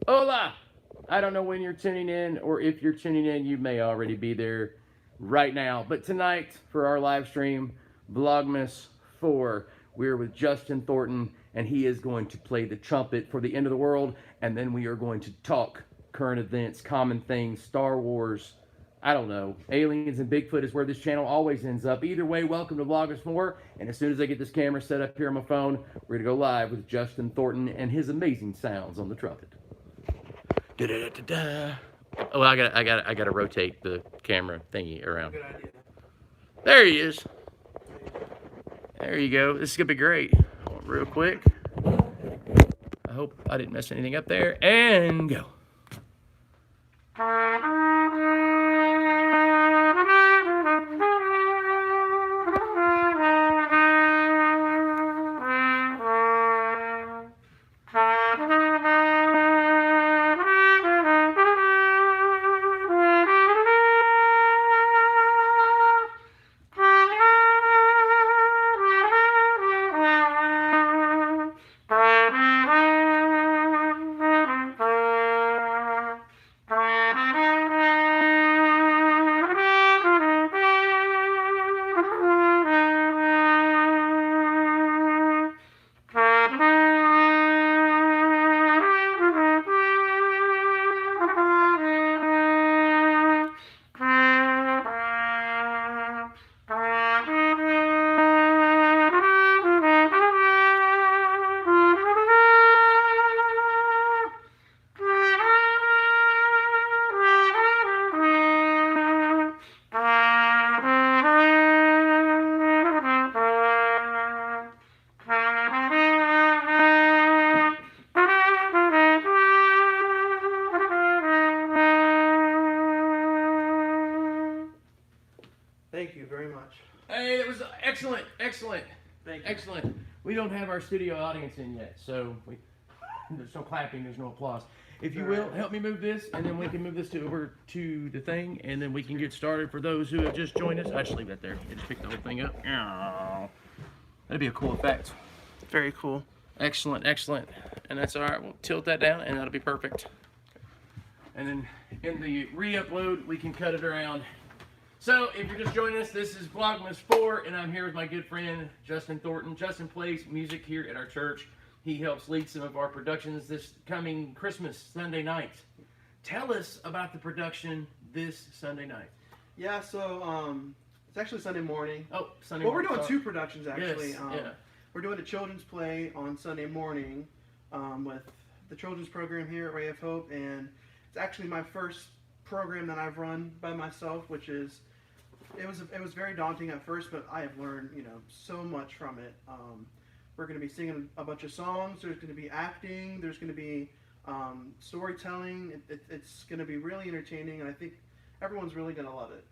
Hola! I don't know when you're tuning in, or if you're tuning in, you may already be there right now. But tonight, for our live stream, Vlogmas 4, we're with Justin Thornton, and he is going to play the trumpet for the end of the world, and then we are going to talk current events, common things, Star Wars. I don't know. Aliens and Bigfoot is where this channel always ends up. Either way, welcome to Vlogmas 4. And as soon as I get this camera set up here on my phone, we're going to go live with Justin Thornton and his amazing sounds on the trumpet. Da-da-da-da-da. Oh, I gotta rotate the camera thingy around. Good idea. There he is. There you go. This is gonna be great. Real quick. I hope I didn't mess anything up there. And go. Thank you very much. Hey, it was excellent. Thank you. Excellent. We don't have our studio audience in yet, so there's no clapping, there's no applause. If you will, help me move this, and then we can move this over to the thing, and then we can get started for those who have just joined us. I just leave that there. Just pick the whole thing up. That'd be a cool effect. Very cool. Excellent. And that's all right. We'll tilt that down, and that'll be perfect. And then in the re-upload, we can cut it around. So, if you're just joining us, this is Vlogmas 4, and I'm here with my good friend, Justin Thornton. Justin plays music here at our church. He helps lead some of our productions this coming Christmas Sunday night. Tell us about the production this Sunday night. Yeah, so it's actually Sunday morning. Oh, Sunday well, morning. We're doing two productions, actually. Yes, yeah. We're doing a children's play on Sunday morning with the children's program here at Ray of Hope, and it's actually my first program that I've run by myself, which is it was very daunting at first, but I have learned so much from it. We're going to be singing a bunch of songs. There's going to be acting. There's going to be storytelling. It's going to be really entertaining, and I think everyone's really going to love it.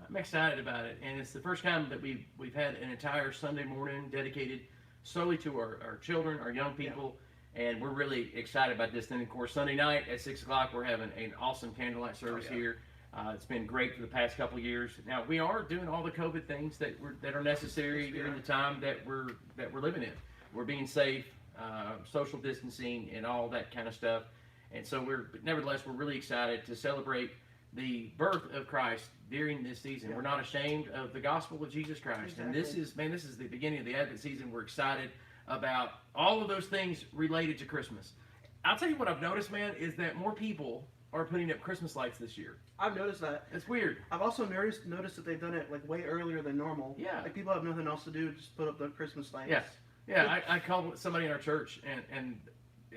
I'm excited about it, and it's the first time that we've had an entire Sunday morning dedicated solely to our children, our young people. Yeah. And we're really excited about this. Then, of course, Sunday night at 6 o'clock, we're having an awesome candlelight service here. It's been great for the past couple of years. Now, we are doing all the COVID things that are necessary during the time that we're living in. We're being safe, social distancing, and all that kind of stuff. And so nevertheless, we're really excited to celebrate the birth of Christ during this season. We're not ashamed of the gospel of Jesus Christ. And this is the beginning of the Advent season. We're excited about all of those things related to Christmas. I'll tell you what I've noticed, man, is that more people are putting up Christmas lights this year. I've noticed that. It's weird. I've also noticed that they've done it like way earlier than normal. Yeah. Like people have nothing else to do, just put up the Christmas lights. Yes. Yeah, I called somebody in our church, and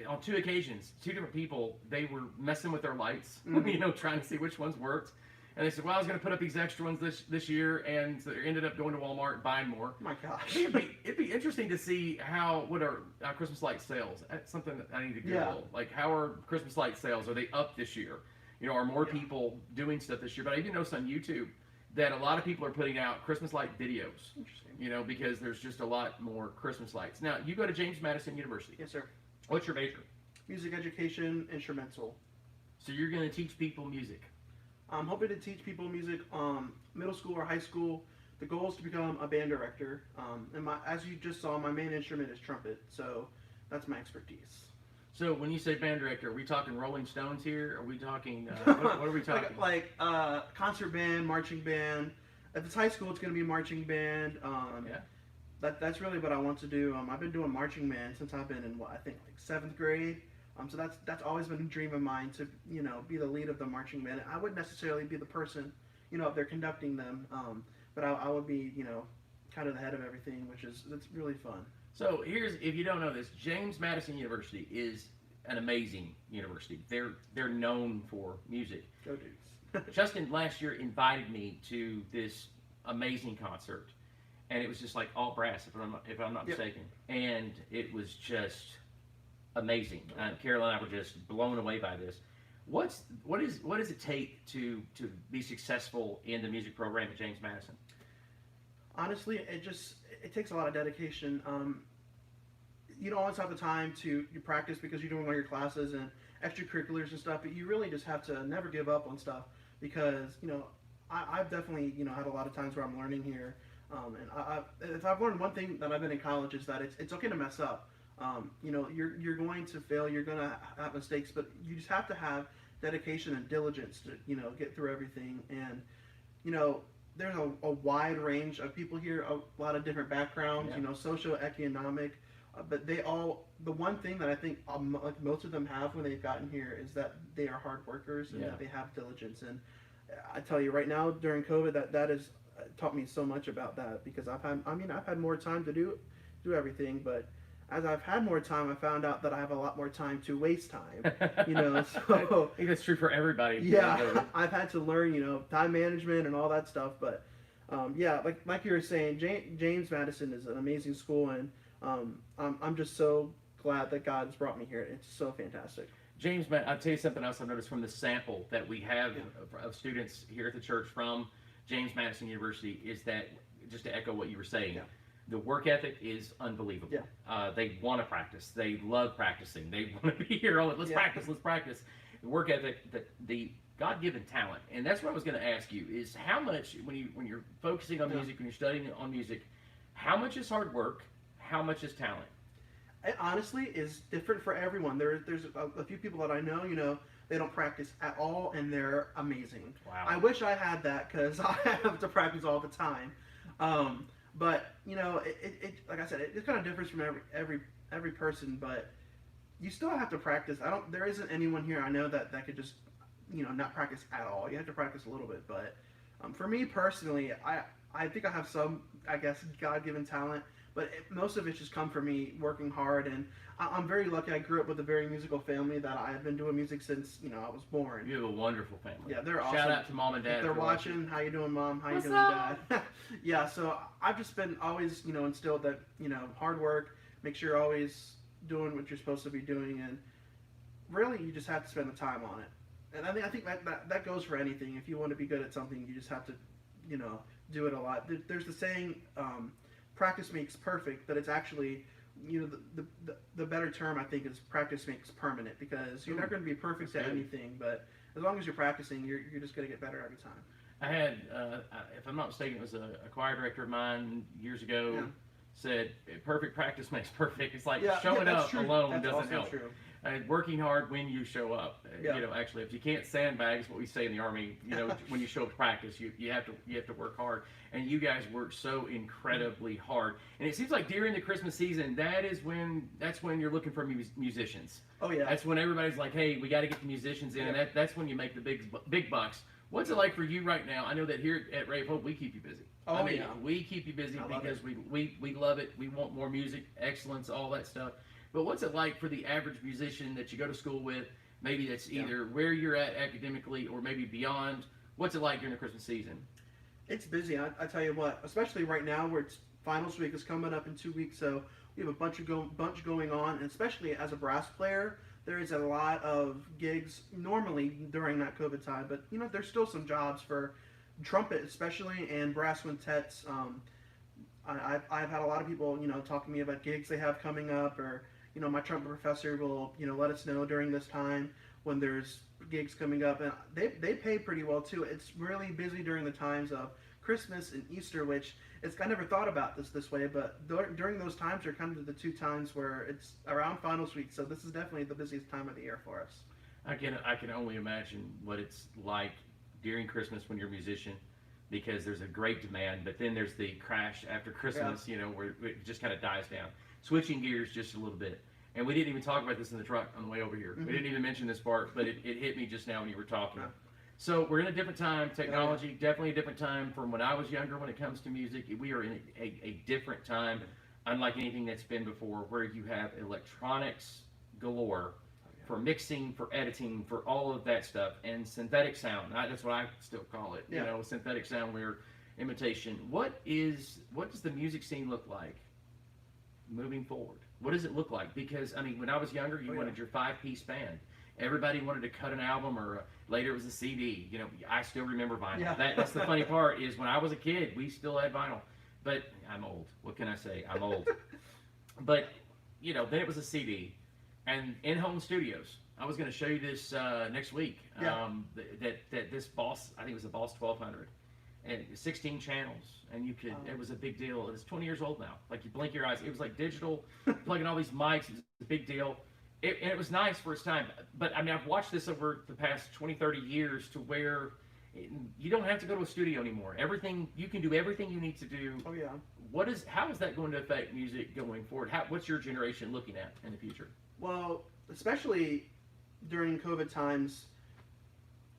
on 2 occasions, 2 different people, they were messing with their lights, trying to see which ones worked. And they said, well, I was going to put up these extra ones this year, and so they ended up going to Walmart and buying more. Oh my gosh. It'd be interesting to see what our Christmas light sales. That's something that I need to Google. Yeah. Like, how are Christmas light sales? Are they up this year? Are more people doing stuff this year? But I even noticed on YouTube that a lot of people are putting out Christmas light videos. Interesting. Because there's just a lot more Christmas lights. Now, you go to James Madison University. Yes, sir. What's your major? Music education, instrumental. So you're going to teach people music? I'm hoping to teach people music middle school or high school. The goal is to become a band director. And as you just saw, my main instrument is trumpet. So that's my expertise. So when you say band director, are we talking Rolling Stones here? Are we talking, what are we talking? like concert band, marching band. If it's high school, it's going to be marching band. Yeah. That's really what I want to do. I've been doing marching band since I've been in I think like 7th grade. So that's always been a dream of mine to be the lead of the marching band. I wouldn't necessarily be the person if they're conducting them, but I would be kind of the head of everything, it's really fun. So if you don't know this, James Madison University is an amazing university. They're known for music. Go Dudes. Justin last year invited me to this amazing concert, and it was just like all brass, if I'm not mistaken, and it was just amazing. Carol and I were just blown away by this. What does it take to be successful in the music program at James Madison? Honestly, it takes a lot of dedication. You don't always have the time to practice because you're doing all your classes and extracurriculars and stuff, but you really just have to never give up on stuff because, I've definitely, had a lot of times where I'm learning here. And if I've learned one thing that I've been in college is that it's okay to mess up. You're going to fail, you're going to have mistakes, but you just have to have dedication and diligence to, get through everything. And, there's a wide range of people here, a lot of different backgrounds, socioeconomic, but the one thing that I think like most of them have when they've gotten here is that they are hard workers and that they have diligence. And I tell you right now during COVID, that has taught me so much about that because I've had more time to do everything, but as I've had more time, I found out that I have a lot more time to waste time, so. I think that's true for everybody. Yeah, I've had to learn, time management and all that stuff, but, yeah, like you were saying, James Madison is an amazing school, and I'm just so glad that God's brought me here. It's so fantastic. James, I'll tell you something else I've noticed from the sample that we have of students here at the church from James Madison University is that, just to echo what you were saying, the work ethic is unbelievable. Yeah. They want to practice. They love practicing. They want to be here. Let's practice. The work ethic, the God-given talent, and that's what I was going to ask you: is how much when you're focusing on music, when you're studying on music, how much is hard work? How much is talent? It honestly is different for everyone. There's a few people that I know, they don't practice at all, and they're amazing. Wow. I wish I had that because I have to practice all the time. But it like I said, it kind of differs from every person. But you still have to practice. There isn't anyone here I know that could just not practice at all. You have to practice a little bit. But for me personally, I think I have some, I guess, God-given talent. But most of it's just come from me working hard, and I'm very lucky. I grew up with a very musical family that I've been doing music since I was born. You have a wonderful family. Yeah, they're awesome. Shout out to mom and dad. If they're watching. How you doing, Mom? How What's you doing, up? Dad? Yeah, so I've just been always instilled that hard work, make sure you're always doing what you're supposed to be doing, and really you just have to spend the time on it. And I think that goes for anything. If you want to be good at something, you just have to do it a lot. There's the saying. Practice makes perfect, but it's actually, the better term I think is practice makes permanent, because you're not going to be perfect at anything, but as long as you're practicing, you're just going to get better every time. I had, if I'm not mistaken, it was a choir director of mine years ago said, perfect practice makes perfect. It's like showing up alone doesn't help. True. Working hard when you show up. Actually, if you can't sandbag, is what we say in the Army. When you show up to practice, you have to work hard. And you guys work so incredibly hard. And it seems like during the Christmas season, that's when you're looking for musicians. Oh yeah. That's when everybody's like, hey, we got to get the musicians in, and that's when you make the big bucks. What's it like for you right now? I know that here at Ray of Hope, we keep you busy. Oh, we keep you busy because we love it. We want more music, excellence, all that stuff. But what's it like for the average musician that you go to school with, maybe that's either where you're at academically or maybe beyond? What's it like during the Christmas season? It's busy. I tell you what, especially right now where it's finals week is coming up in 2 weeks, so we have a bunch going on, and especially as a brass player, there is a lot of gigs normally during that COVID time, but there's still some jobs for trumpet especially and brass quintets. I've had a lot of people talk to me about gigs they have coming up, or my trumpet professor will let us know during this time when there's gigs coming up, and they pay pretty well too. It's really busy during the times of Christmas and Easter, which I never thought about this way, but during those times are kind of the 2 times where it's around finals week. So this is definitely the busiest time of the year for us. I can only imagine what it's like during Christmas when you're a musician, because there's a great demand, but then there's the crash after Christmas, you know, where it just kind of dies down. Switching gears just a little bit. And we didn't even talk about this in the truck on the way over here. We didn't even mention this part, but it hit me just now when you were talking. So we're in a different time. Technology, definitely a different time from when I was younger when it comes to music. We are in a different time, unlike anything that's been before, where you have electronics galore for mixing, for editing, for all of that stuff, and synthetic sound. That's what I still call it. You know, synthetic sound, where imitation. What does the music scene look like moving forward? What does it look like? Because I mean, when I was younger, you wanted your 5-piece band. Everybody wanted to cut an album, or later it was a CD. You know, I still remember vinyl. That's the funny part, is when I was a kid, we still had vinyl. But I'm old. What can I say? I'm old. But you know, then it was a CD. And in-home studios. I was going to show you this next week. That this Boss, I think it was a Boss 1200, and 16 channels, and you could. It was a big deal. It's 20 years old now. Like, you blink your eyes. It was like digital, plugging all these mics. It was a big deal. And it was nice for its time. But I mean, I've watched this over the past 20, 30 years to where you don't have to go to a studio anymore. You can do everything you need to do. Oh yeah. How is that going to affect music going forward? What's your generation looking at in the future? Well, especially during COVID times,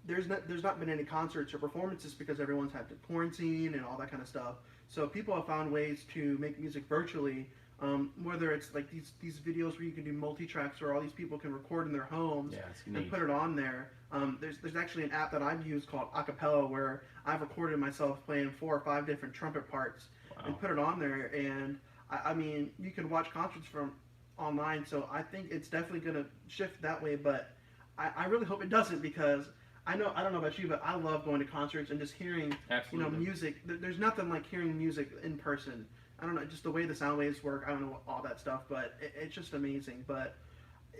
there's not been any concerts or performances because everyone's had to quarantine and all that kind of stuff. So people have found ways to make music virtually, whether it's like these videos where you can do multi-tracks where all these people can record in their homes and put it on there. There's actually an app that I've used called Acapella, where I've recorded myself playing 4 or 5 different trumpet parts and put it on there. And I mean, you can watch concerts from online, so I think it's definitely going to shift that way, but I really hope it doesn't, because I don't know about you, but I love going to concerts and just hearing music. There's nothing like hearing music in person. I don't know, just the way the sound waves work, I don't know all that stuff, but it's just amazing. But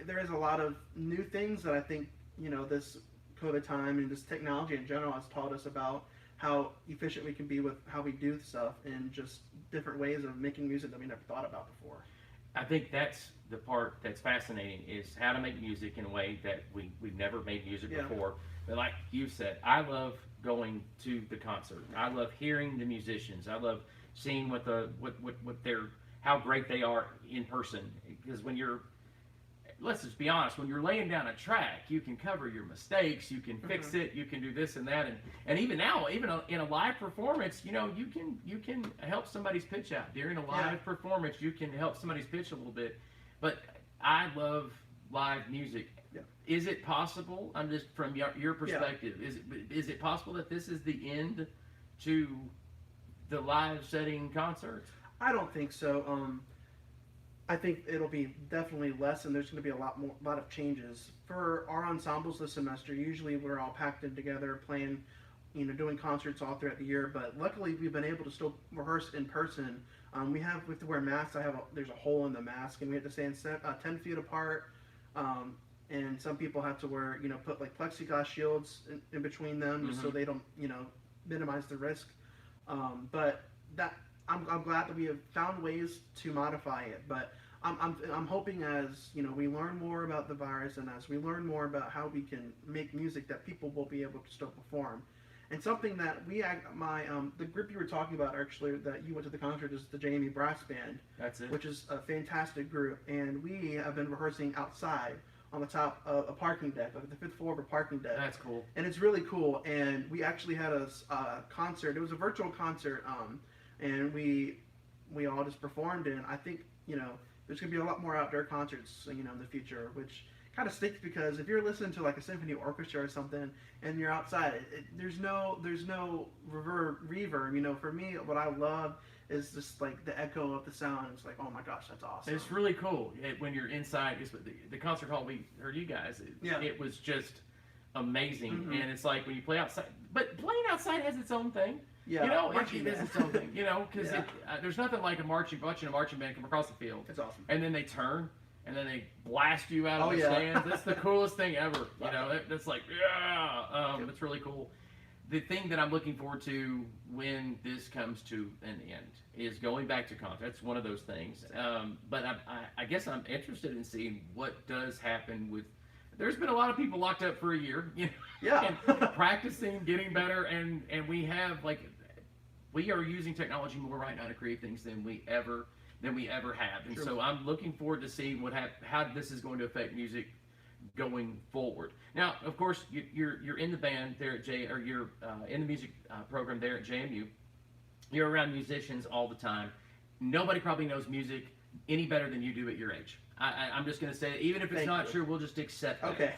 there is a lot of new things that I think, you know, this COVID time and this technology in general has taught us about how efficient we can be with how we do stuff, and just different ways of making music that we never thought about before. I think that's the part that's fascinating, is how to make music in a way that we've never made music before. But like you said, I love going to the concert. I love hearing the musicians. I love seeing how great they are in person. Because let's just be honest, when you're laying down a track, you can cover your mistakes, you can fix it, you can do this and that, and even now, even in a live performance, you know, you can help somebody's pitch out. During a live performance, you can help somebody's pitch a little bit. But I love live music. Is it possible, I'm just from your perspective, is it possible that this is the end to the live setting concerts? I don't think so. I think it'll be definitely less, and there's going to be a lot of changes. For our ensembles this semester, usually we're all packed in together, playing, you know, doing concerts all throughout the year, but luckily we've been able to still rehearse in person. We have to wear masks. There's a hole in the mask, and we have to stand 10 feet apart, and some people have to wear, you know, put like plexiglass shields in between them, just so they don't, you know, minimize the risk. But that I'm glad that we have found ways to modify it, but I'm hoping, as you know, we learn more about the virus, and as we learn more about how we can make music, that people will be able to still perform. And something that the group you were talking about, actually, that you went to the concert, is the Jamie Brass Band. That's it. Which is a fantastic group, and we have been rehearsing outside on the top of a parking deck, like the 5th floor of a parking deck. That's cool. And it's really cool. And we actually had a concert. It was a virtual concert, and we all just performed. And I think, you know, there's gonna be a lot more outdoor concerts, you know, in the future, which kind of stinks, because if you're listening to like a symphony orchestra or something and you're outside, there's no reverb. You know, for me, what I love is just like the echo of the sound. It's like, oh my gosh, that's awesome. It's really cool when you're inside. The concert hall we heard you guys. It was just amazing. And it's like when you play outside, but playing outside has its own thing. Yeah, you know, it has its own thing. You know, because there's nothing like watching a marching band come across the field. It's awesome. And then they turn, and then they blast you out of the stands. That's the coolest thing ever. You know, that's like, it's really cool. the thing that I'm looking forward to when this comes to an end is going back to concert. That's one of those things. But I guess I'm interested in seeing what does happen with. There's been a lot of people locked up for a year, you know, Yeah. and practicing, getting better, and we have we are using technology more right now to create things than we ever have. And True. so I'm looking forward to seeing how this is going to affect music going forward. Now, of course, you're in the band there at you're in the music program there at JMU. You're around musicians all the time. Nobody probably knows music any better than you do at your age. I'm just going to say it. Even if it's not true, we'll just accept that. Okay.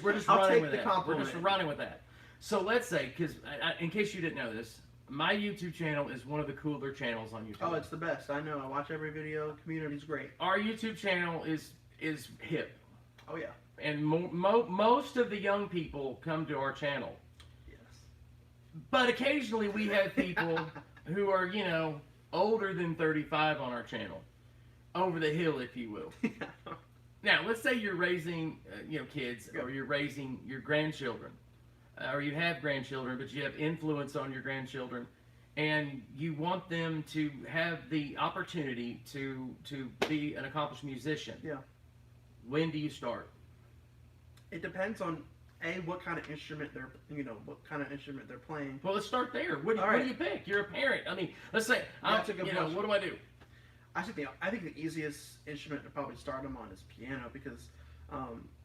We're just I'll running take with the that. compliment. We're just running with that. So let's say, because in case you didn't know this, my YouTube channel is one of the cooler channels on YouTube. Oh, it's the best. I know. I watch every video. Community's great. Our YouTube channel is hip. Oh yeah. And most of the young people come to our channel. Yes. But occasionally we have people who are, you know, older than 35 on our channel. Over the hill, if you will. Yeah. Now, let's say you're raising, kids, or you're raising your grandchildren, or you have grandchildren, but you have influence on your grandchildren, and you want them to have the opportunity to be an accomplished musician. Yeah. When do you start? It depends on what kind of instrument they're playing. Well, let's start there. What do you pick? You're a parent. I mean, let's say, That's a good question. what do I do? I think the easiest instrument to probably start them on is piano, because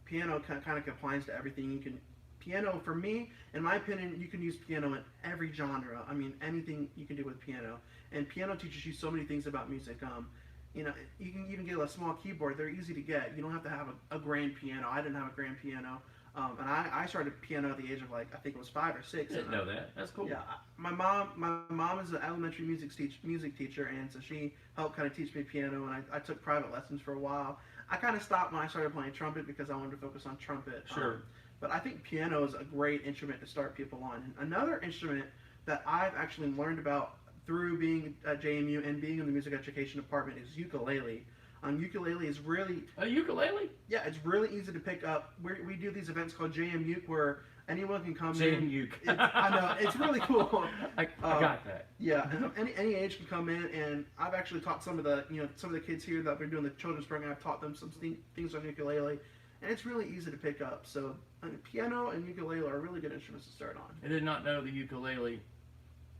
piano kind of complies to everything. You can piano, for me, in my opinion, you can use piano in every genre. I mean, anything you can do with piano, and piano teaches you so many things about music. You can even get a small keyboard. They're easy to get. You don't have to have a grand piano. I didn't have a grand piano. And I started piano at the age of I think it was 5 or 6. I didn't know that. That's cool. Yeah, my mom is an elementary music teacher, and so she helped kind of teach me piano, and I took private lessons for a while. I kind of stopped when I started playing trumpet because I wanted to focus on trumpet. Sure. But I think piano is a great instrument to start people on. And another instrument that I've actually learned about through being at JMU and being in the music education department is ukulele. Ukulele is really... A ukulele? Yeah, it's really easy to pick up. We do these events called JM Uke where anyone can come in. Uke. I know, it's really cool. I got that. Yeah, any age can come in, and I've actually taught some of the kids here that have been doing the children's program. I've taught them some things on ukulele, and it's really easy to pick up. So piano and ukulele are really good instruments to start on. I did not know the ukulele.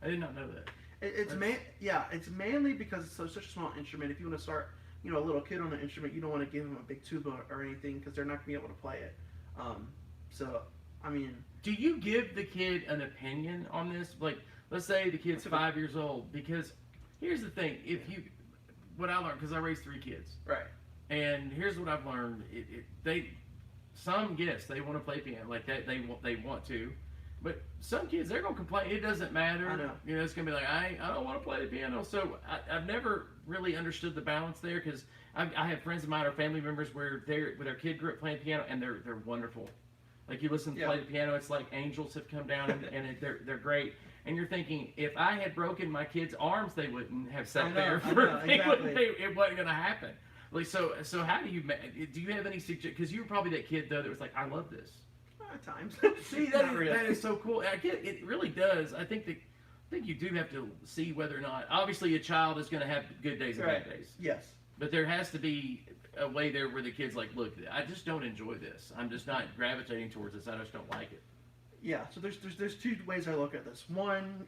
I did not know that. It's mainly because it's such a small instrument. If you want to start, a little kid on an instrument, you don't want to give them a big tuba or anything because they're not going to be able to play it. Do you give the kid an opinion on this? Like, let's say the kid's 5 years old, because here's the thing: what I learned, because I raised 3 kids, right? And here's what I've learned: some they want to play piano, like that they want to. But some kids, they're going to complain. It doesn't matter. I know. It's going to be like, I don't want to play the piano. So I've never really understood the balance there, because I have friends of mine or family members where their kid grew up playing piano, and they're wonderful. Like, you listen to play the piano, it's like angels have come down, and they're great. And you're thinking, if I had broken my kid's arms, they wouldn't have sat there. It wasn't going to happen. Like, so how do you have any suggestions? Because you were probably that kid, though, that was like, I love this. At times. See, that is so cool. I get it. Really does. I think you do have to see whether or not. Obviously, a child is going to have good days and bad days. Yes. But there has to be a way there where the kid's like, look, I just don't enjoy this. I'm just not gravitating towards this. I just don't like it. Yeah. So there's 2 ways I look at this. One,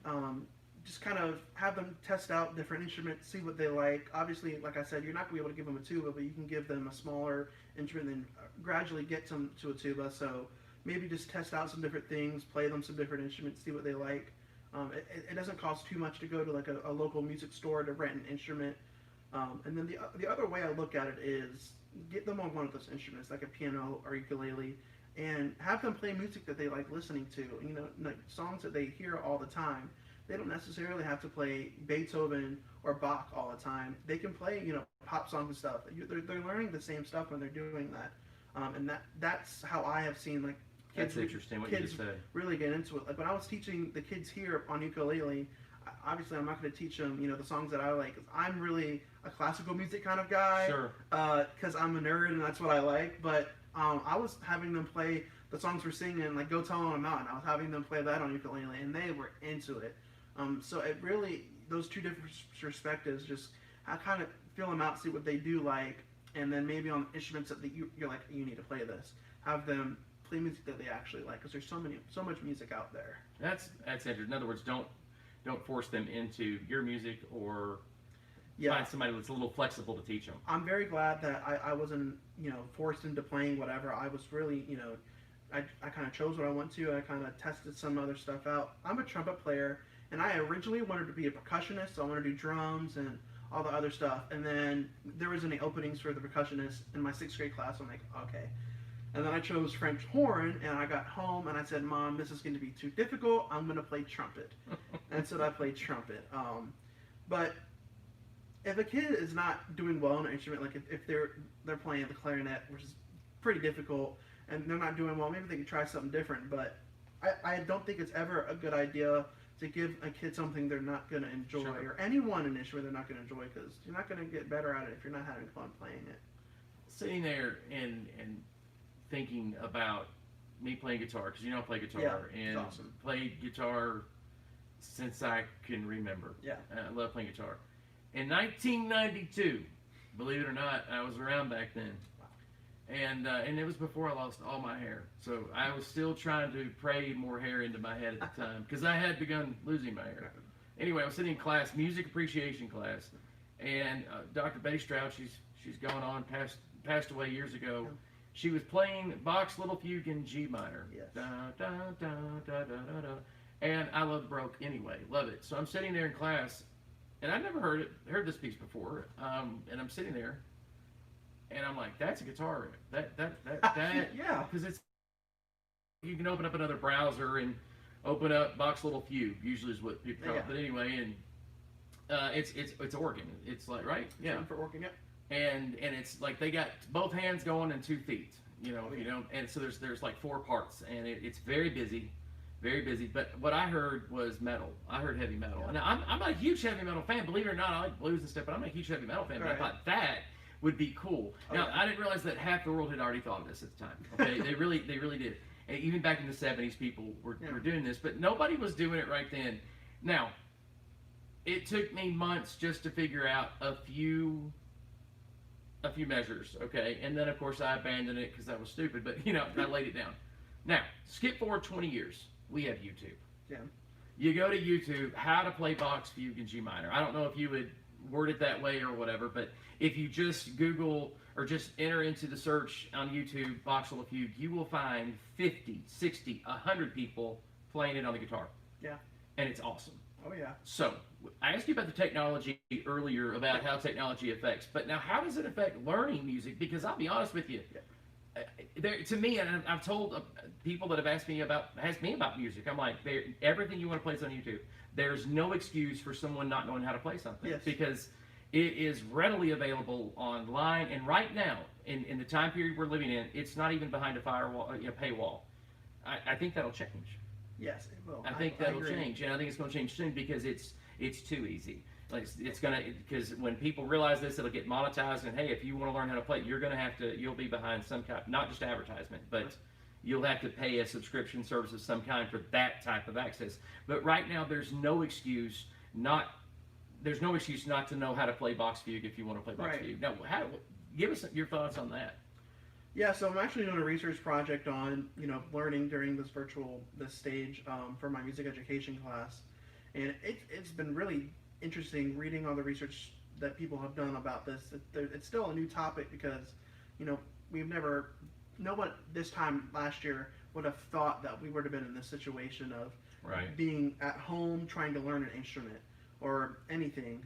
just kind of have them test out different instruments, see what they like. Obviously, like I said, you're not going to be able to give them a tuba, but you can give them a smaller instrument and then gradually get them to a tuba. So maybe just test out some different things, play them some different instruments, see what they like. It doesn't cost too much to go to like a local music store to rent an instrument. And then the other way I look at it is get them on one of those instruments, like a piano or ukulele, and have them play music that they like listening to. Like songs that they hear all the time. They don't necessarily have to play Beethoven or Bach all the time. They can play, pop songs and stuff. They're learning the same stuff when they're doing that. And that's how I have seen like kids. That's interesting what you just said. Really get into it. Like when I was teaching the kids here on ukulele, obviously I'm not going to teach them, the songs that I like. 'Cause I'm really a classical music kind of guy. Sure. Because I'm a nerd and that's what I like. But I was having them play the songs we're singing, like Go Tell 'Em I'm Out, and I was having them play that on ukulele, and they were into it. So it really, those two different perspectives, just I kind of feel them out, see what they do like, and then maybe on instruments that you're like, you need to play this. Have them play music that they actually like, because there's so much music out there. That's interesting. In other words, don't force them into your music, or Yeah. find somebody that's a little flexible to teach them. I'm very glad that I wasn't, forced into playing whatever. I was really, I kind of chose what I want to. I kind of tested some other stuff out. I'm a trumpet player, and I originally wanted to be a percussionist, so I wanted to do drums and all the other stuff. And then there wasn't any openings for the percussionist in my 6th grade class. So I'm like, okay. And then I chose French horn, and I got home, and I said, Mom, this is going to be too difficult. I'm going to play trumpet. And so I played trumpet. But if a kid is not doing well on an instrument, like if they're playing the clarinet, which is pretty difficult, and they're not doing well, maybe they can try something different. But I don't think it's ever a good idea to give a kid something they're not going to enjoy, Sure. or anyone an instrument they're not going to enjoy, because you're not going to get better at it if you're not having fun playing it. Sitting there and thinking about me playing guitar, because I play guitar, Yeah, and it's awesome. played guitar since I can remember. Yeah. I love playing guitar. In 1992, believe it or not, I was around back then. And it was before I lost all my hair. So I was still trying to pray more hair into my head at the time, because I had begun losing my hair. Anyway, I was sitting in class, music appreciation class, and Dr. Betty Stroud, she's gone on, passed away years ago. She was playing Bach's Little Fugue in G minor. Yes. Da, da, da, da, da, da, da. And I love Baroque anyway, love it. So I'm sitting there in class, and I'd never heard this piece before, and I'm sitting there, and I'm like, that's a guitar riff. That Yeah. because you can open up another browser and open up Bach's Little Fugue, usually is what people call it. Yeah. But anyway, and it's organ. It's like, right? Yeah. For working, yep. And it's like they got both hands going and 2 feet, and so there's like 4 parts, and it's very busy. Very busy, but what I heard was metal. I heard heavy metal. Yeah. And I'm not a huge heavy metal fan, believe it or not. I like blues and stuff, but I'm not a huge heavy metal fan. But I Right. thought that would be cool. Oh, Now, yeah. I didn't realize that half the world had already thought of this at the time. Okay, they really did. And even back in the 70s, people were doing this, but nobody was doing it right then. Now, it took me months just to figure out a few measures, okay? And then, of course, I abandoned it because I was stupid, but, I laid it down. Now, skip forward 20 years. We have YouTube. Yeah. You go to YouTube, how to play Bach's Fugue in G minor. I don't know if you would word it that way or whatever, but if you just Google or just enter into the search on YouTube, Bach's Little Fugue, you will find 50, 60, 100 people playing it on the guitar. Yeah. And it's awesome. Oh, yeah. So, I asked you about the technology earlier, about how technology affects, but now how does it affect learning music? Because I'll be honest with you, to me, and I've told people that have asked me about music, I'm like, everything you want to play is on YouTube. There's no excuse for someone not knowing how to play something, Yes. because it is readily available online. And right now, in the time period we're living in, it's not even behind a firewall, paywall. I think that'll change. Yes, it will. I think that'll agree. change, and I think it's going to change soon, because it's too easy. Like it's gonna, because when people realize this, it'll get monetized, and hey, if you want to learn how to play, you'll be behind some kind, not just advertisement, but you'll have to pay a subscription service of some kind for that type of access. But right now, there's no excuse not to know how to play Bach's Fugue if you want to play Bach's Right. Fugue. Now, give us your thoughts on that. Yeah, so I'm actually doing a research project on, learning during this stage for my music education class. And it's been really interesting reading all the research that people have done about this. It's still a new topic because, no one this time last year would have thought that we would have been in this situation of Right. being at home trying to learn an instrument or anything.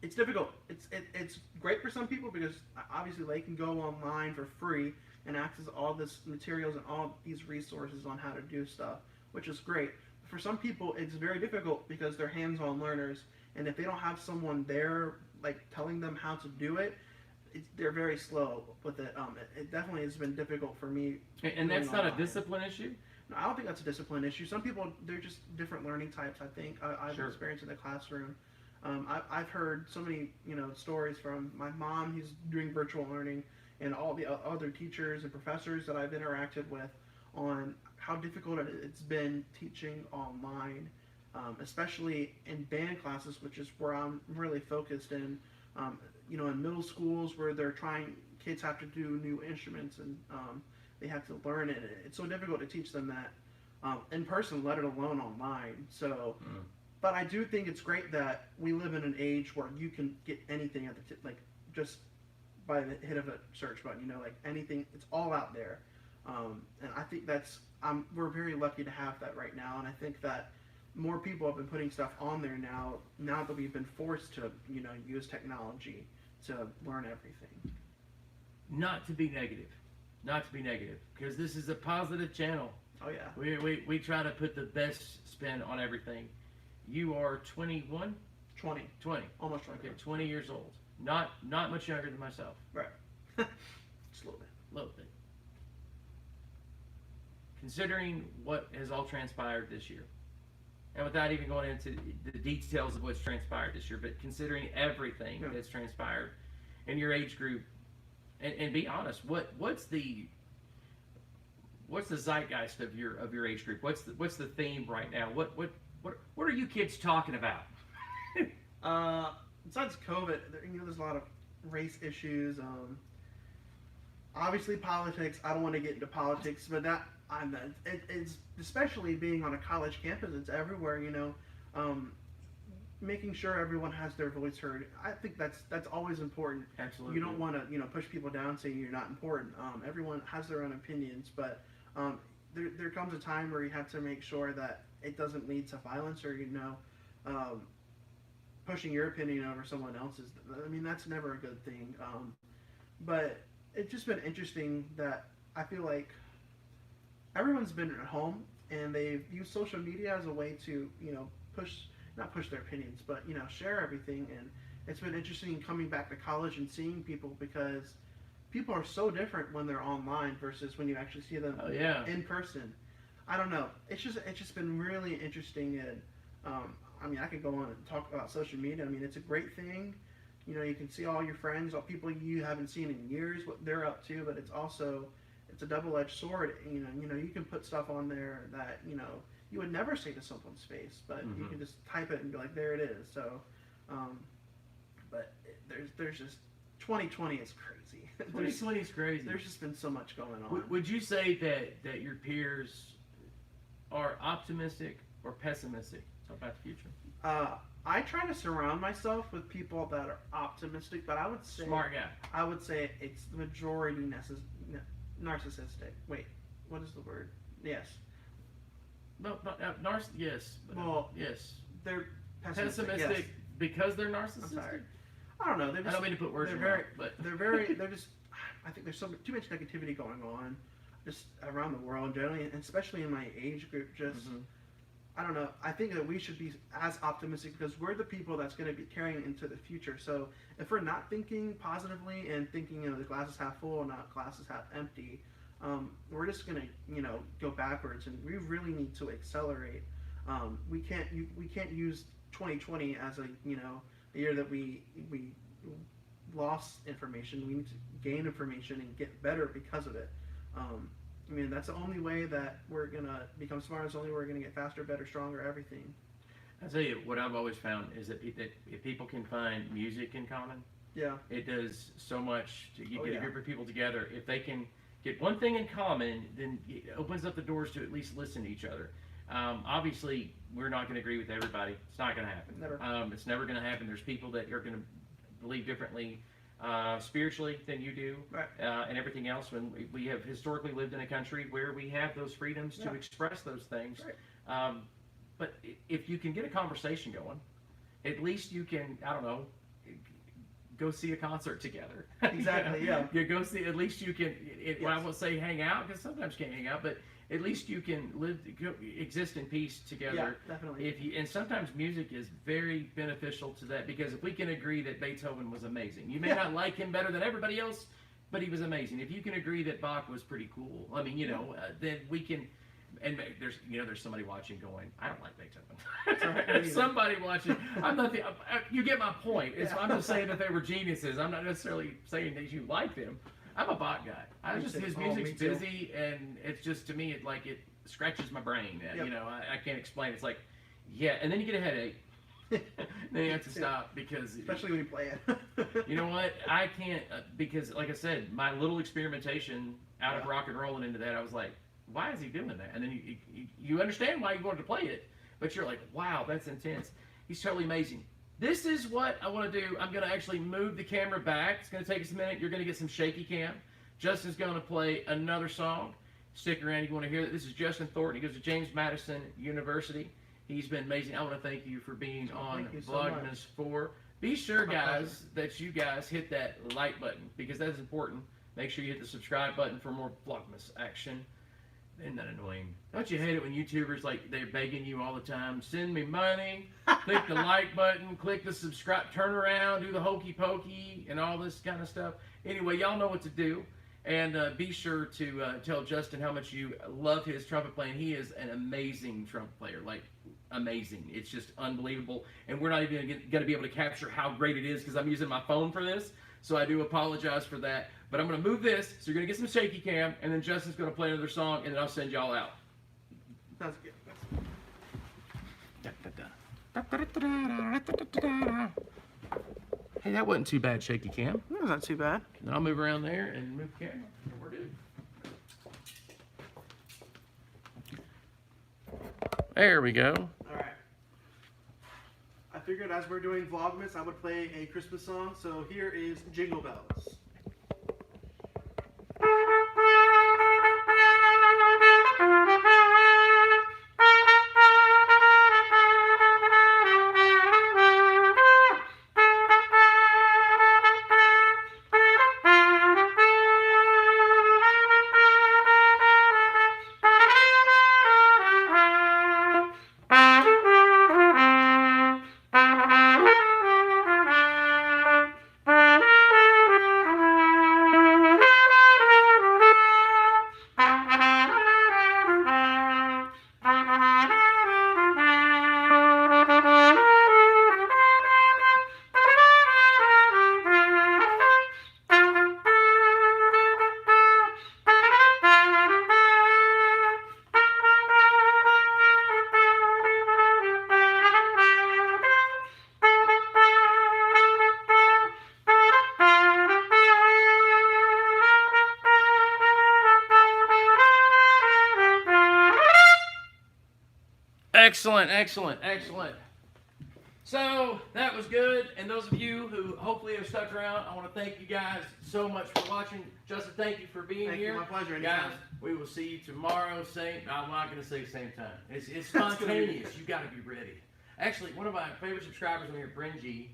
It's difficult. It's great for some people because obviously they can go online for free and access all this materials and all these resources on how to do stuff, which is great. For some people, it's very difficult because they're hands-on learners, and if they don't have someone there like telling them how to do it, they're very slow with it. It definitely has been difficult for me. And that's not a online. discipline issue? No, I don't think that's a discipline issue. Some people, they're just different learning types, I think. I've Sure. experienced in the classroom. I've heard so many, stories from my mom who's doing virtual learning, and all the other teachers and professors that I've interacted with on how difficult it's been teaching online, especially in band classes, which is where I'm really focused in. In middle schools where kids have to do new instruments, and they have to learn it. It's so difficult to teach them that in person, let it alone online. So, but I do think it's great that we live in an age where you can get anything at the just by the hit of a search button. Like anything, it's all out there. And I think we're very lucky to have that right now. And I think that more people have been putting stuff on there now that we've been forced to, use technology to learn everything. Not to be negative, because this is a positive channel. Oh yeah. We try to put the best spin on everything. You are 21? 20. Almost 20. Okay, 20 years old. Not much younger than myself. Right. Just a little bit. Considering what has all transpired this year, and without even going into the details of what's transpired this year, but considering everything that's transpired in your age group, and be honest, what's the zeitgeist of your age group? What's the theme right now? What are you kids talking about? Besides COVID, there's a lot of race issues. Obviously politics. I don't want to get into politics, but it's especially being on a college campus. It's everywhere. Making sure everyone has their voice heard. I think that's always important. Absolutely. You don't want to push people down saying you're not important. Everyone has their own opinions, but there comes a time where you have to make sure that it doesn't lead to violence or pushing your opinion over someone else's. I mean, that's never a good thing. But it's just been interesting that I feel like everyone's been at home and they've used social media as a way to not push their opinions, but share everything. And it's been interesting coming back to college and seeing people, because people are so different when they're online versus when you actually see them in person. I don't know. It's just been really interesting. And I could go on and talk about social media. It's a great thing. You can see all your friends, all people you haven't seen in years, what they're up to. But it's a double-edged sword. You can put stuff on there that you would never say to someone's face, but you can just type it and be like, there it is. So, but there's just 2020 is crazy. 2020 is crazy. There's just been so much going on. Would you say that your peers are optimistic or pessimistic about the future? I try to surround myself with people that are optimistic, but I would say smart guy. I would say it's the majority narcissistic. Wait, what is the word? Yes. No, yes. Well, yes. They're pessimistic yes. Because they're narcissistic. I'm sorry. I don't know. I don't mean to put words in your mouth, but they're just. I think there's too much negativity going on, just around the world generally, and especially in my age group. Just. I don't know. I think that we should be as optimistic because we're the people that's going to be carrying into the future. So if we're not thinking positively and thinking, the glass is half full, not glass is half empty, we're just going to, go backwards. And we really need to accelerate. We can't use 2020 as a year that we lost information. We need to gain information and get better because of it. That's the only way that we're going to become smart. It's the only way we're going to get faster, better, stronger, everything. I'll tell you, what I've always found is that if people can find music in common, it does so much to get a group of people together. If they can get one thing in common, then it opens up the doors to at least listen to each other. Obviously, we're not going to agree with everybody. It's not going to happen. Never. It's never going to happen. There's people that are going to believe differently spiritually than you do, right. And everything else. When we have historically lived in a country where we have those freedoms to express those things, right. But if you can get a conversation going, at least you can, I don't know, go see a concert together. Exactly. You go see. At least you can. Well, I won't say hang out because sometimes you can't hang out, but at least you can exist in peace together. Yeah, definitely. And sometimes music is very beneficial to that, because if we can agree that Beethoven was amazing, you may not like him better than everybody else, but he was amazing. If you can agree that Bach was pretty cool, then we can. and there's somebody watching going, I don't like Beethoven. Sorry, There's somebody watching. I'm not the. You get my point. I'm just saying that they were geniuses. I'm not necessarily saying that you like them. I'm a Bach guy. His music's busy, and it's just, to me, it scratches my brain. Yep. You know, I can't explain. It's like, yeah, and then you get a headache. Then you have to stop because, especially when you play it. you know what? I can't because, like I said, my little experimentation out of rock and roll and into that, I was like, why is he doing that? And then you understand why you wanted to play it, but you're like, wow, that's intense. He's totally amazing. This is what I want to do. I'm going to actually move the camera back. It's going to take us a minute. You're going to get some shaky cam. Justin's going to play another song. Stick around. You want to hear that. This is Justin Thornton. He goes to James Madison University. He's been amazing. I want to thank you for being on Vlogmas 4. Be sure, guys, that you guys hit that like button because that's important. Make sure you hit the subscribe button for more Vlogmas action. Isn't that annoying? Don't you hate it when YouTubers, like, they're begging you all the time, send me money, click the like button, click the subscribe, turn around, do the hokey pokey, and all this kind of stuff. Anyway, y'all know what to do. And be sure to tell Justin how much you love his trumpet playing. He is an amazing trumpet player, like, amazing. It's just unbelievable. And we're not even going to be able to capture how great it is because I'm using my phone for this. So I do apologize for that. But I'm going to move this, so you're going to get some shaky cam, and then Justin's going to play another song, and then I'll send y'all out. Sounds good. Hey, that wasn't too bad, shaky cam. That was not too bad. Then I'll move around there and move the camera, and we're good. There we go. All right. I figured as we're doing Vlogmas, I would play a Christmas song. So here is Jingle Bells. Excellent, excellent, excellent. So that was good, and those of you who hopefully have stuck around, I want to thank you guys so much for watching. Justin, thank you for being here. My pleasure. Anytime. Guys, we will see you tomorrow. I'm not going to say same time. It's spontaneous. You got to be ready. Actually, one of my favorite subscribers on here, Bringy,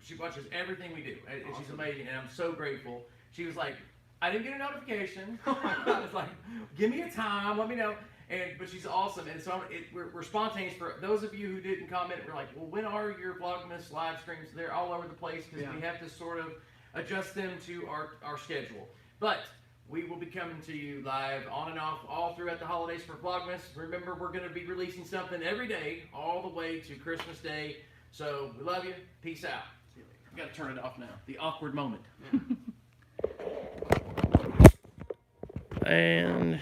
she watches everything we do. Awesome. She's amazing, and I'm so grateful. She was like, I didn't get a notification. I was like, give me a time, let me know. But she's awesome, and so we're spontaneous. For those of you who didn't comment, we're like, well, when are your Vlogmas live streams? They're all over the place because we have to sort of adjust them to our schedule. But we will be coming to you live on and off all throughout the holidays for Vlogmas. Remember, we're going to be releasing something every day, all the way to Christmas Day. So we love you. Peace out. I've got to turn it off now. The awkward moment. Yeah. And...